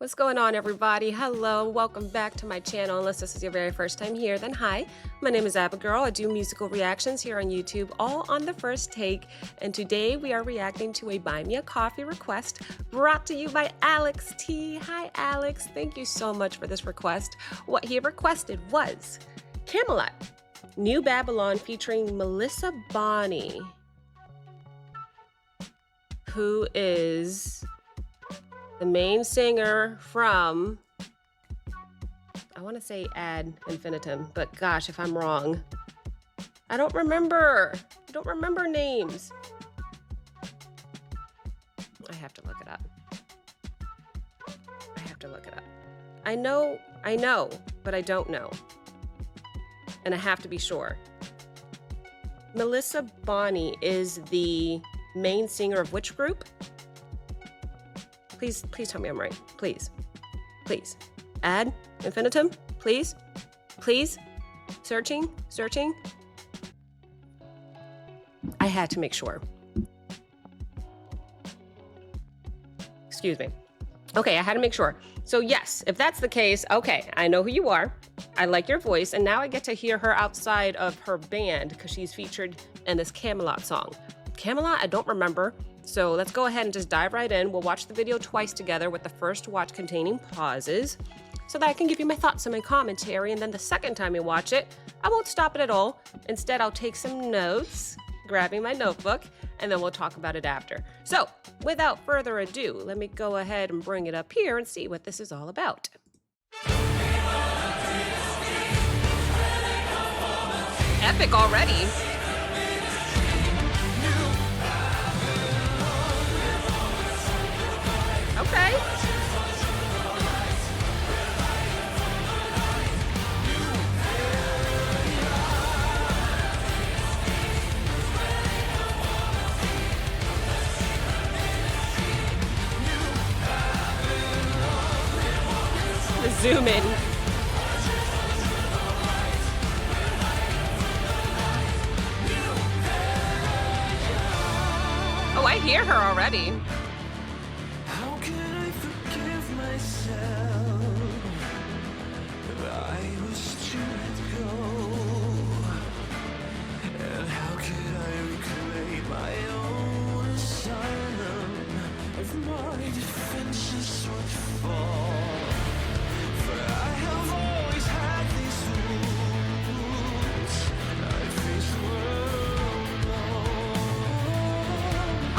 What's going on, everybody? Hello, welcome back to my channel. Unless this is your very first time here, then hi. My name is Abigail. I do musical reactions here on YouTube, all on the first take. And today we are reacting to a Buy Me a Coffee request brought to you by Alex T. Hi, Alex. Thank you so much for this request. What he requested was Kamelot, New Babylon featuring Melissa Bonney, who is the main singer from, I want to say ad infinitum, but gosh, if I'm wrong, I don't remember names. I have to look it up. I know, but I don't know. And I have to be sure. Melissa Bonney is the main singer of which group? Please tell me I'm right. Please. Ad infinitum? Please. Searching. I had to make sure. Excuse me. Okay, I had to make sure. So yes, if that's the case, okay, I know who you are. I like your voice, and now I get to hear her outside of her band because she's featured in this Kamelot song. Kamelot, I don't remember. So let's go ahead and just dive right in. We'll watch the video twice together with the first watch containing pauses so that I can give you my thoughts and my commentary. And then the second time you watch it, I won't stop it at all. Instead, I'll take some notes, grabbing my notebook, and then we'll talk about it after. So without further ado, let me go ahead and bring it up here and see what this is all about. Epic already. Okay. Zoom in. Oh, I hear her already.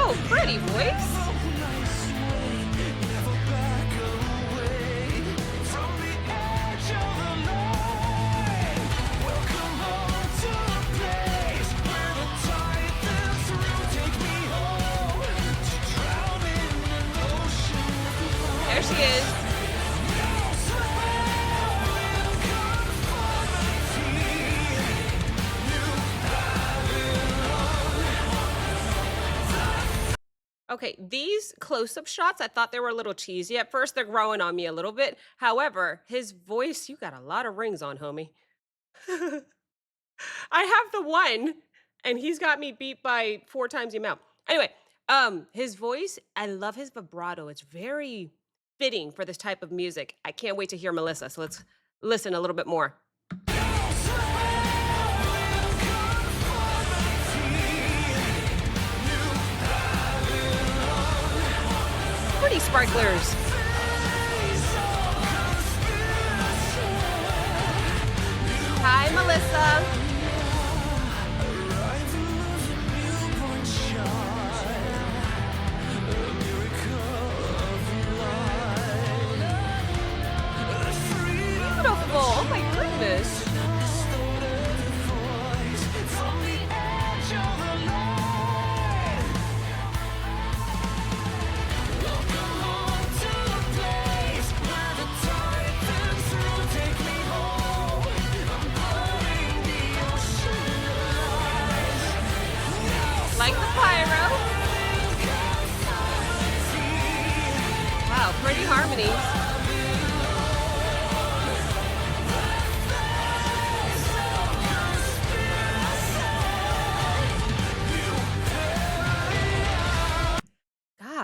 Oh, pretty voice. There she is. Okay, these close-up shots, I thought they were a little cheesy. At first, they're growing on me a little bit. However, his voice, you got a lot of rings on, homie. I have the one, and he's got me beat by 4 times the amount. Anyway, his voice, I love his vibrato. It's very fitting for this type of music. I can't wait to hear Melissa, so let's listen a little bit more. Pretty sparklers. Hi, Melissa. Beautiful. Oh my goodness. Like the pyro. Wow, pretty harmonies.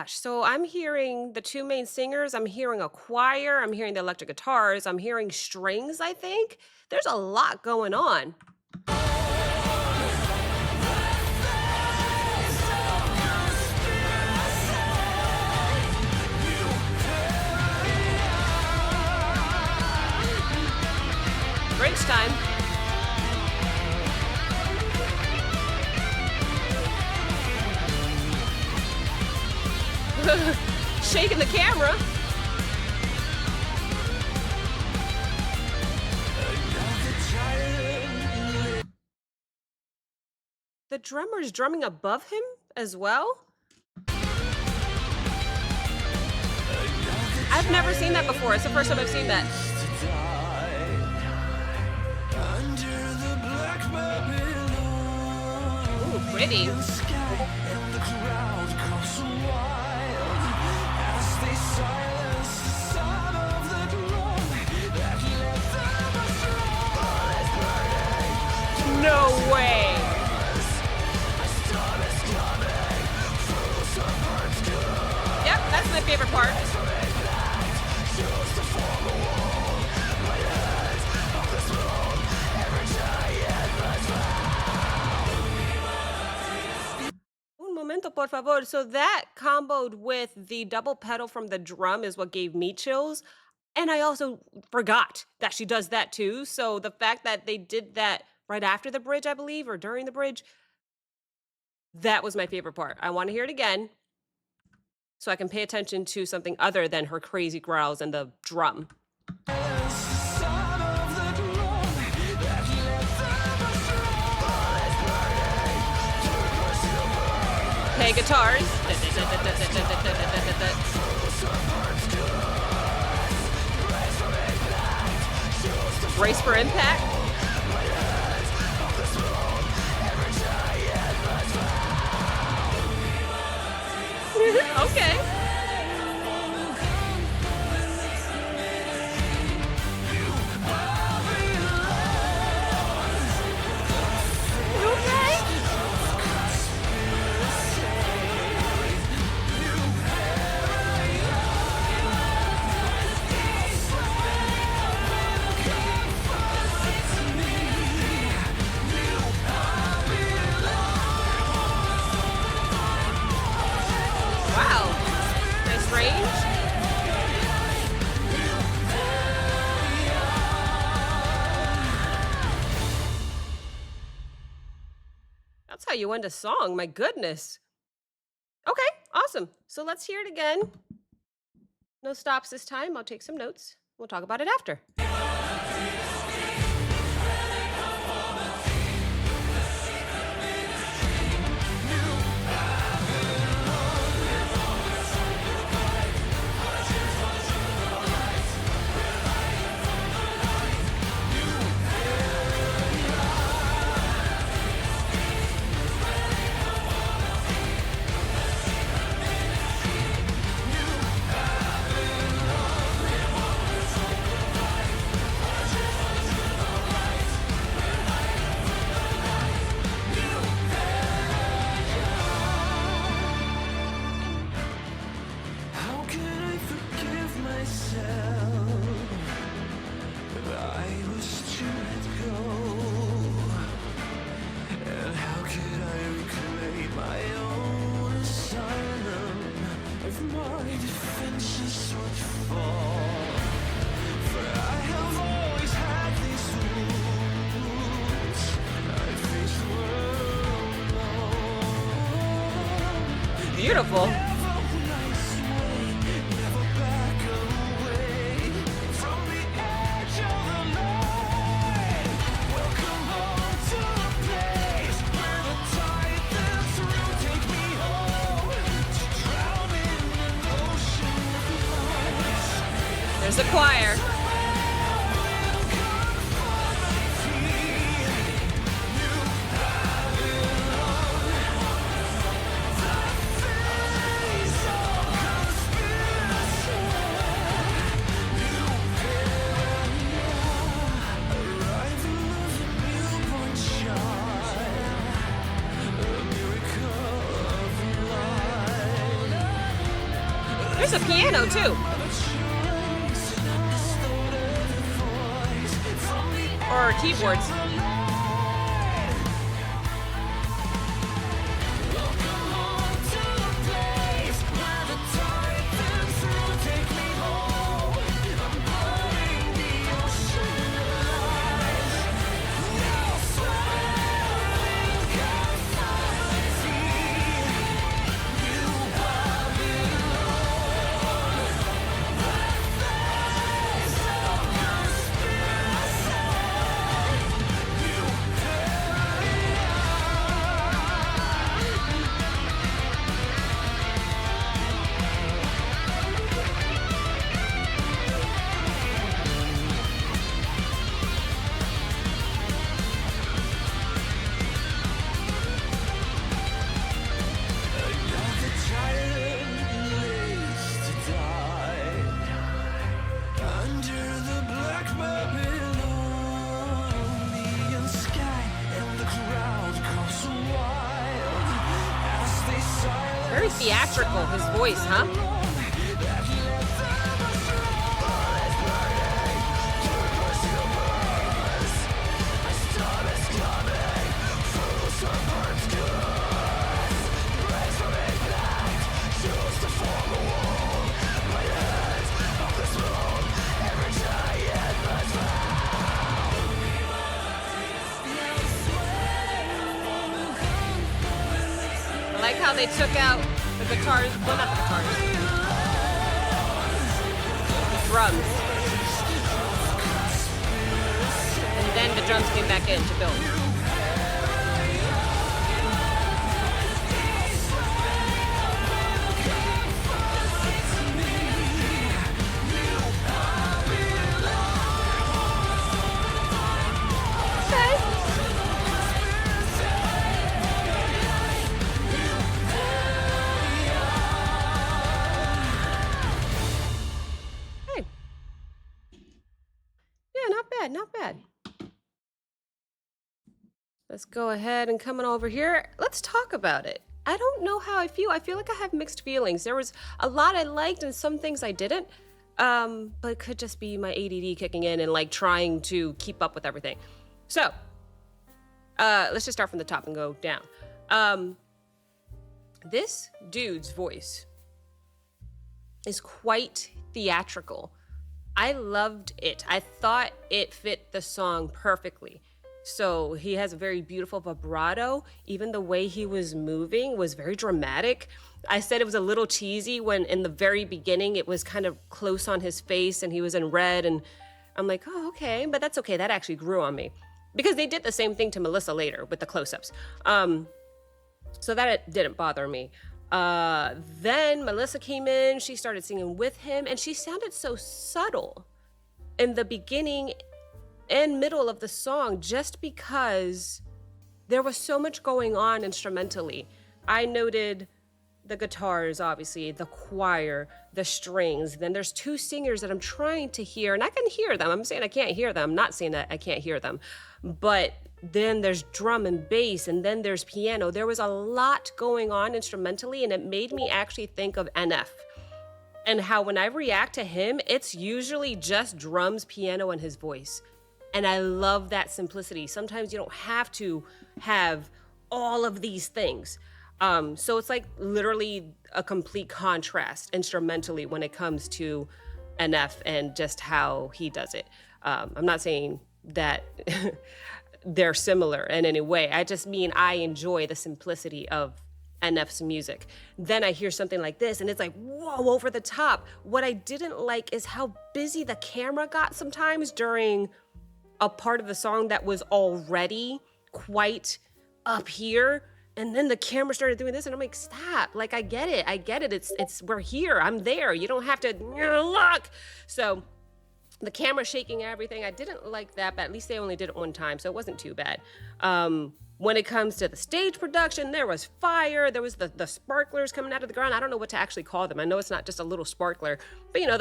gosh. So I'm hearing the two main singers, I'm hearing a choir, I'm hearing the electric guitars, I'm hearing strings, I think. There's a lot going on. Bridge time. Shaking the camera. The drummer's drumming above him as well? I've never seen that before. It's the first time I've seen that. Ooh, pretty. No way. Yep, that's my favorite part. Un momento, por favor. So that comboed with the double pedal from the drum is what gave me chills. And I also forgot that she does that too. So the fact that they did that right after the bridge, I believe, or during the bridge, that was my favorite part. I want to hear it again so I can pay attention to something other than her crazy growls and the drum. Hey, guitars. Brace for impact. Okay. That's how you end a song. My goodness. Okay, awesome. So let's hear it again. No stops this time. I'll take some notes. We'll talk about it after. Beautiful. There's the choir. There's a piano too. Or keyboards. Very theatrical, his voice, huh? I like how they took out the guitars, well, not the guitars, the drums. And then the drums came back in to build. Not bad. Let's go ahead and come on over here. Let's talk about it. I don't know how I feel. I feel like I have mixed feelings. There was a lot I liked and some things I didn't. But it could just be my ADD kicking in and like trying to keep up with everything. So, let's just start from the top and go down. This dude's voice is quite theatrical. I loved it. I thought it fit the song perfectly. So he has a very beautiful vibrato. Even the way he was moving was very dramatic. I said it was a little cheesy when in the very beginning it was kind of close on his face and he was in red, and I'm like, oh, okay, but that's okay. That actually grew on me because they did the same thing to Melissa later with the close-ups. So that it didn't bother me. Then Melissa came in, she started singing with him, and she sounded so subtle in the beginning and middle of the song just because there was so much going on instrumentally. I noted the guitars, obviously, the choir, the strings. Then there's two singers that I'm trying to hear, and I can hear them. I'm saying I can't hear them. I'm not saying that I can't hear them. But then there's drum and bass, and then there's piano. There was a lot going on instrumentally, and it made me actually think of NF. And how when I react to him, it's usually just drums, piano, and his voice. And I love that simplicity. Sometimes you don't have to have all of these things. So it's like literally a complete contrast instrumentally when it comes to NF and just how he does it. I'm not saying that they're similar in any way. I just mean I enjoy the simplicity of NF's music. Then I hear something like this and it's like, whoa, over the top. What I didn't like is how busy the camera got sometimes during a part of the song that was already quite up here. And then the camera started doing this and I'm like, stop. Like, I get it. It's we're here. I'm there. You don't have to look. So the camera shaking everything. I didn't like that, but at least they only did it one time, so it wasn't too bad. When it comes to the stage production, there was fire. There was the sparklers coming out of the ground. I don't know what to actually call them. I know it's not just a little sparkler, but you know,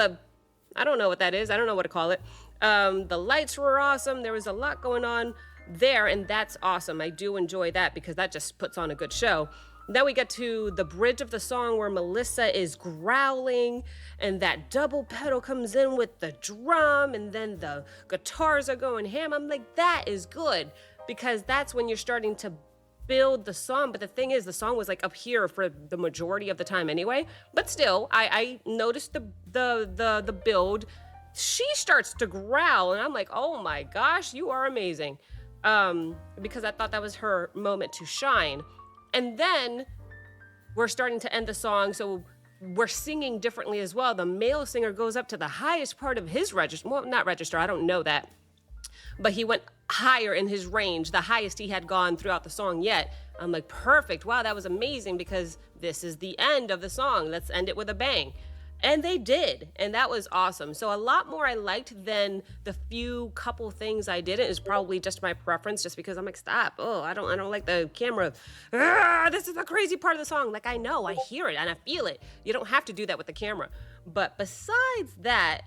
I don't know what that is. I don't know what to call it. The lights were awesome. There was a lot going on there, and that's awesome. I do enjoy that because that just puts on a good show. Then we get to the bridge of the song where Melissa is growling and that double pedal comes in with the drum and then the guitars are going ham. I'm like, that is good, because that's when you're starting to build the song. But the thing is, the song was like up here for the majority of the time anyway. But still, I noticed the build. She starts to growl and I'm like, oh my gosh, you are amazing. Because I thought that was her moment to shine. And then we're starting to end the song, so we're singing differently as well. The male singer goes up to the highest part of his register. Well, not register, I don't know that. But he went higher in his range, the highest he had gone throughout the song yet. I'm like, perfect. Wow, that was amazing, because this is the end of the song. Let's end it with a bang. And they did, and that was awesome. So a lot more I liked than the few couple things I didn't. Is probably just my preference, just because I'm like, stop. Oh, I don't like the camera. This is the crazy part of the song. Like, I know, I hear it and I feel it. You don't have to do that with the camera. But besides that,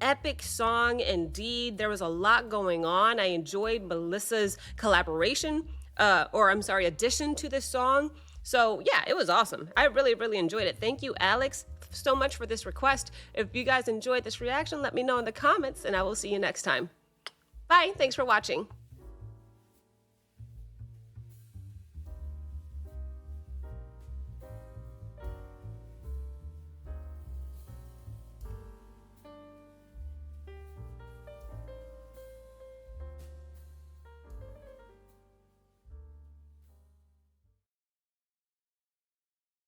epic song indeed. There was a lot going on. I enjoyed Melissa's addition to this song. So yeah, it was awesome. I really, really enjoyed it. Thank you, Alex, so much for this request. If you guys enjoyed this reaction, let me know in the comments and I will see you next time. Bye. Thanks for watching.